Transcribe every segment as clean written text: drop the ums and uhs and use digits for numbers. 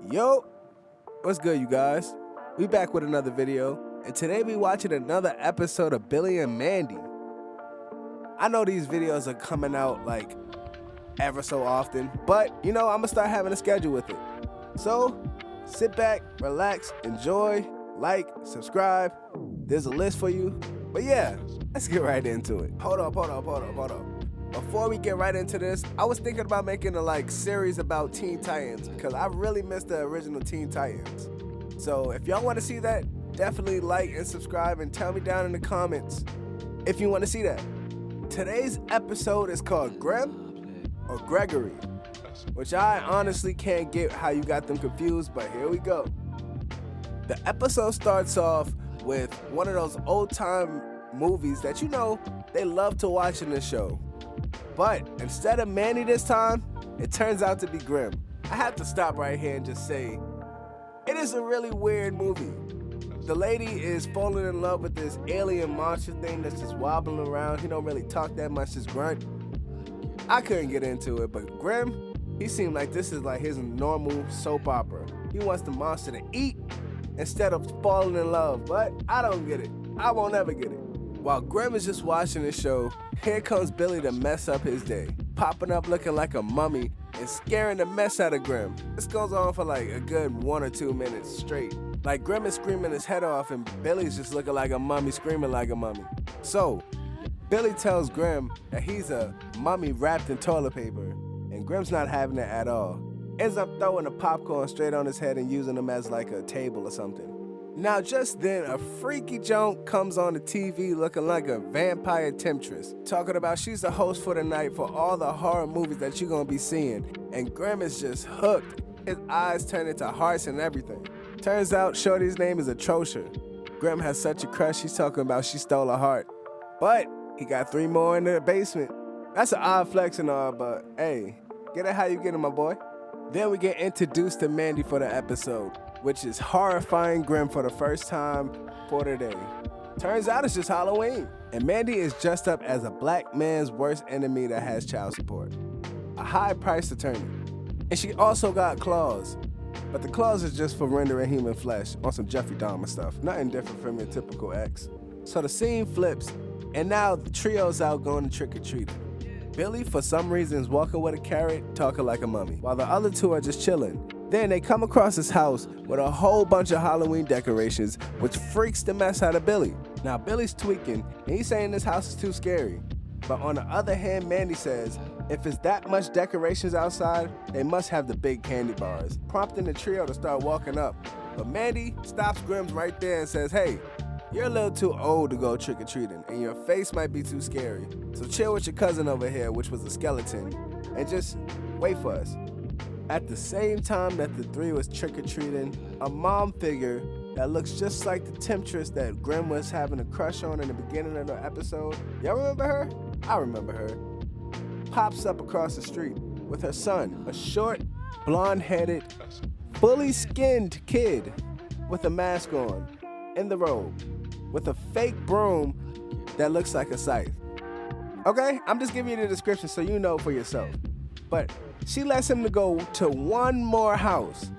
Yo, what's good, you guys? We back with another video, and today we watching another episode of Billy and Mandy. I know these videos are coming out like ever so often, but I'm gonna start having a schedule with it. So sit back, relax, enjoy, like, subscribe. There's a list for you. But yeah, let's get right into it. Hold up. Before we get right into this, I was thinking about making a series about Teen Titans because I really miss the original Teen Titans. So if y'all want to see that, definitely like and subscribe and tell me down in the comments if you want to see that. Today's episode is called Grim or Gregory, which I honestly can't get how you got them confused, but here we go. The episode starts off with one of those old-time movies that they love to watch in the show. But instead of Mandy this time, it turns out to be Grim. I have to stop right here and just say, it is a really weird movie. The lady is falling in love with this alien monster thing that's just wobbling around. He don't really talk that much, just grunt. I couldn't get into it, but Grim, he seemed like this is like his normal soap opera. He wants the monster to eat instead of falling in love, but I don't get it. I won't ever get it. While Grim is just watching the show, here comes Billy to mess up his day, popping up looking like a mummy and scaring the mess out of Grim. This goes on for like a good 1 or 2 minutes straight. Like Grim is screaming his head off and Billy's just looking like a mummy, screaming like a mummy. So Billy tells Grim that he's a mummy wrapped in toilet paper, and Grim's not having it at all. Ends up throwing the popcorn straight on his head and using him as like a table or something. Now just then, a freaky junk comes on the TV looking like a vampire temptress, talking about she's the host for the night for all the horror movies that you're gonna be seeing, and Grim is just hooked. His eyes turn into hearts and everything. Turns out Shorty's name is Atrocious. Grim has such a crush, he's talking about she stole a heart. But he got 3 more in the basement. That's an odd flex and all, but hey, get it how you get it, my boy. Then we get introduced to Mandy for the episode, which is horrifying Grim for the first time for the day. Turns out it's just Halloween, and Mandy is dressed up as a black man's worst enemy that has child support, a high-priced attorney. And she also got claws, but the claws is just for rendering human flesh on some Jeffrey Dahmer stuff, nothing different from your typical ex. So the scene flips, and now the trio's out going to trick-or-treating. Billy, for some reason, is walking with a carrot, talking like a mummy, while the other two are just chilling. Then they come across his house with a whole bunch of Halloween decorations, which freaks the mess out of Billy. Now Billy's tweaking, and he's saying this house is too scary. But on the other hand, Mandy says, if it's that much decorations outside, they must have the big candy bars, prompting the trio to start walking up. But Mandy stops Grim right there and says, hey, you're a little too old to go trick-or-treating, and your face might be too scary. So chill with your cousin over here, which was a skeleton, and just wait for us. At the same time that the 3 was trick-or-treating, a mom figure that looks just like the temptress that Grim was having a crush on in the beginning of the episode, y'all remember her? I remember her. Pops up across the street with her son, a short, blonde-headed, fully skinned kid with a mask on, in the robe, with a fake broom that looks like a scythe. Okay, I'm just giving you the description so you know for yourself. But she lets him to go to one more house,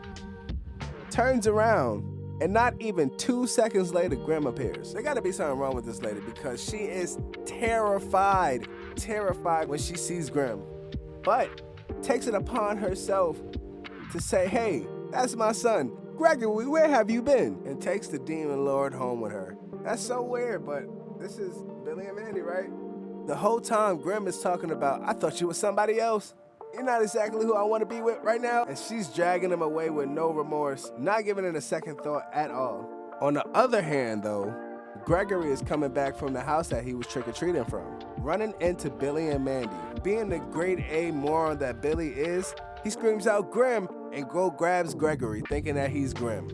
turns around, and not even 2 seconds later, Grim appears. There gotta be something wrong with this lady because she is terrified when she sees Grim. But takes it upon herself to say, hey, that's my son, Gregory, where have you been? And takes the demon lord home with her. That's so weird, but this is Billy and Mandy, right? The whole time Grim is talking about, I thought you were somebody else. You're not exactly who I want to be with right now. And she's dragging him away with no remorse, not giving it a second thought at all. On the other hand, though, Gregory is coming back from the house that he was trick-or-treating from, running into Billy and Mandy. Being the grade A moron that Billy is, he screams out Grim and grabs Gregory, thinking that he's Grim.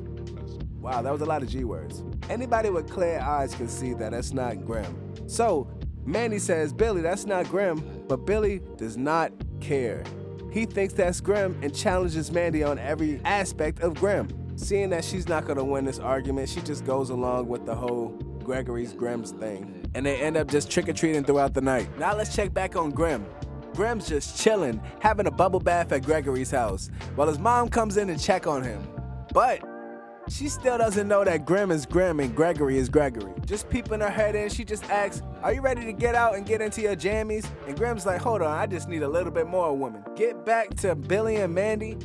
Wow, that was a lot of G words. Anybody with clear eyes can see that that's not Grim. So Mandy says, Billy, that's not Grim, but Billy does not care. He thinks that's Grim and challenges Mandy on every aspect of Grim. Seeing that she's not gonna win this argument, she just goes along with the whole Gregory's Grim's thing. And they end up just trick-or-treating throughout the night. Now let's check back on Grim. Grimm's just chilling, having a bubble bath at Gregory's house, while his mom comes in to check on him. But she still doesn't know that Grimm is Grimm and Gregory is Gregory. Just peeping her head in, she just asks, "Are you ready to get out and get into your jammies?" And Grimm's like, "Hold on, I just need a little bit more, woman." Get back to Billy and Mandy.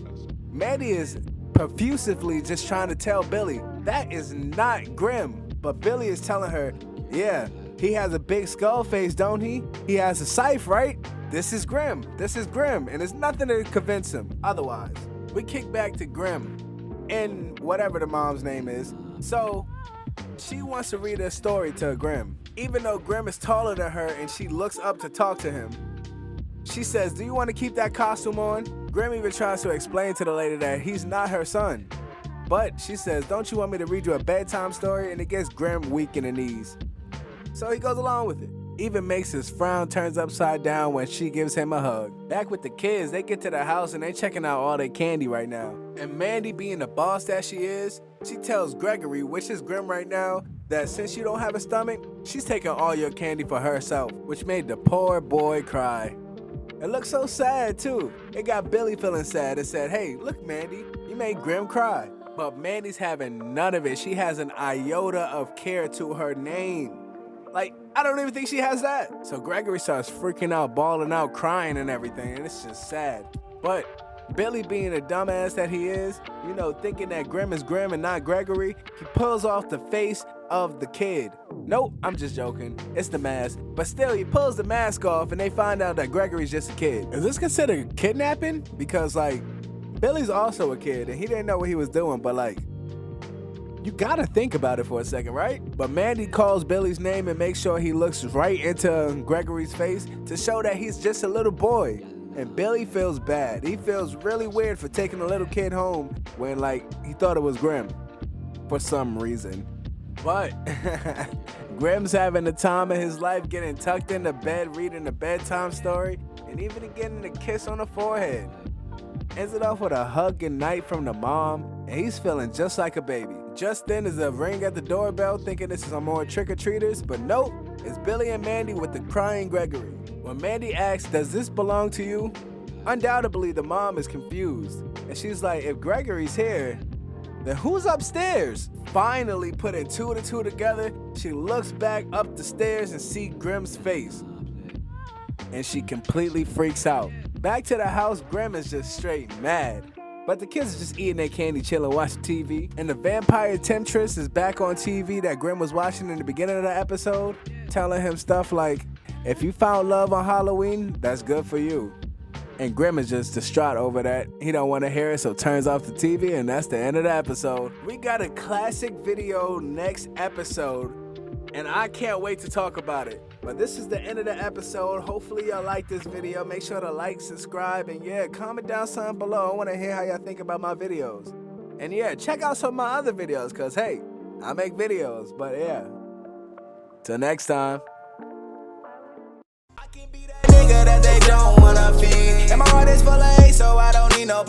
Mandy is profusively just trying to tell Billy, that is not Grimm. But Billy is telling her, yeah, he has a big skull face, don't he? He has a scythe, right? This is Grimm. This is Grimm. And there's nothing to convince him otherwise. We kick back to Grimm and whatever the mom's name is. So she wants to read a story to Grimm. Even though Grimm is taller than her and she looks up to talk to him, she says, "Do you want to keep that costume on?" Grimm even tries to explain to the lady that he's not her son. But she says, "Don't you want me to read you a bedtime story?" And it gets Grimm weak in the knees. So he goes along with it. Even makes his frown turns upside down when she gives him a hug. Back with the kids, they get to the house and they checking out all their candy right now. And Mandy, being the boss that she is, she tells Gregory, which is Grimm right now, that since you don't have a stomach, she's taking all your candy for herself, which made the poor boy cry. It looked so sad too. It got Billy feeling sad and said, "Hey, look Mandy, you made Grimm cry." But Mandy's having none of it. She has an iota of care to her name. Like, I don't even think she has that. So Gregory starts freaking out, bawling out, crying and everything, and it's just sad. But Billy, being a dumbass that he is, thinking that Grimm is Grimm and not Gregory, he pulls off the face of the kid. Nope, I'm just joking. It's the mask. But still, he pulls the mask off and they find out that Gregory's just a kid. Is this considered kidnapping? Because, Billy's also a kid and he didn't know what he was doing, but, you gotta think about it for a second, right? But Mandy calls Billy's name and makes sure he looks right into Gregory's face to show that he's just a little boy. And Billy feels bad. He feels really weird for taking a little kid home when, he thought it was Grimm for some reason. But Grimm's having the time of his life, getting tucked into bed, reading a bedtime story, and even getting a kiss on the forehead. Ends it off with a hug goodnight from the mom, and he's feeling just like a baby. Just then there's a ring at the doorbell, thinking this is some more trick-or-treaters, but nope, it's Billy and Mandy with the crying Gregory. When Mandy asks, "Does this belong to you?" undoubtedly the mom is confused, and she's like, "If Gregory's here, then who's upstairs?" Finally putting two and two together, she looks back up the stairs and sees Grimm's face, and she completely freaks out. Back to the house, Grimm is just straight mad. But the kids are just eating their candy, chilling, watching TV. And the vampire temptress is back on TV that Grimm was watching in the beginning of the episode, telling him stuff like, "If you found love on Halloween, that's good for you." And Grimm is just distraught over that. He don't want to hear it, so turns off the TV, and that's the end of the episode. We got a classic video next episode, and I can't wait to talk about it. But this is the end of the episode. Hopefully y'all like this video. Make sure to like, subscribe, and comment down something below. I want to hear how y'all think about my videos. And check out some of my other videos, because hey, I make videos. But till next time. I can be that nigga that they don't wanna feed. And my heart is full of hate, so I don't need no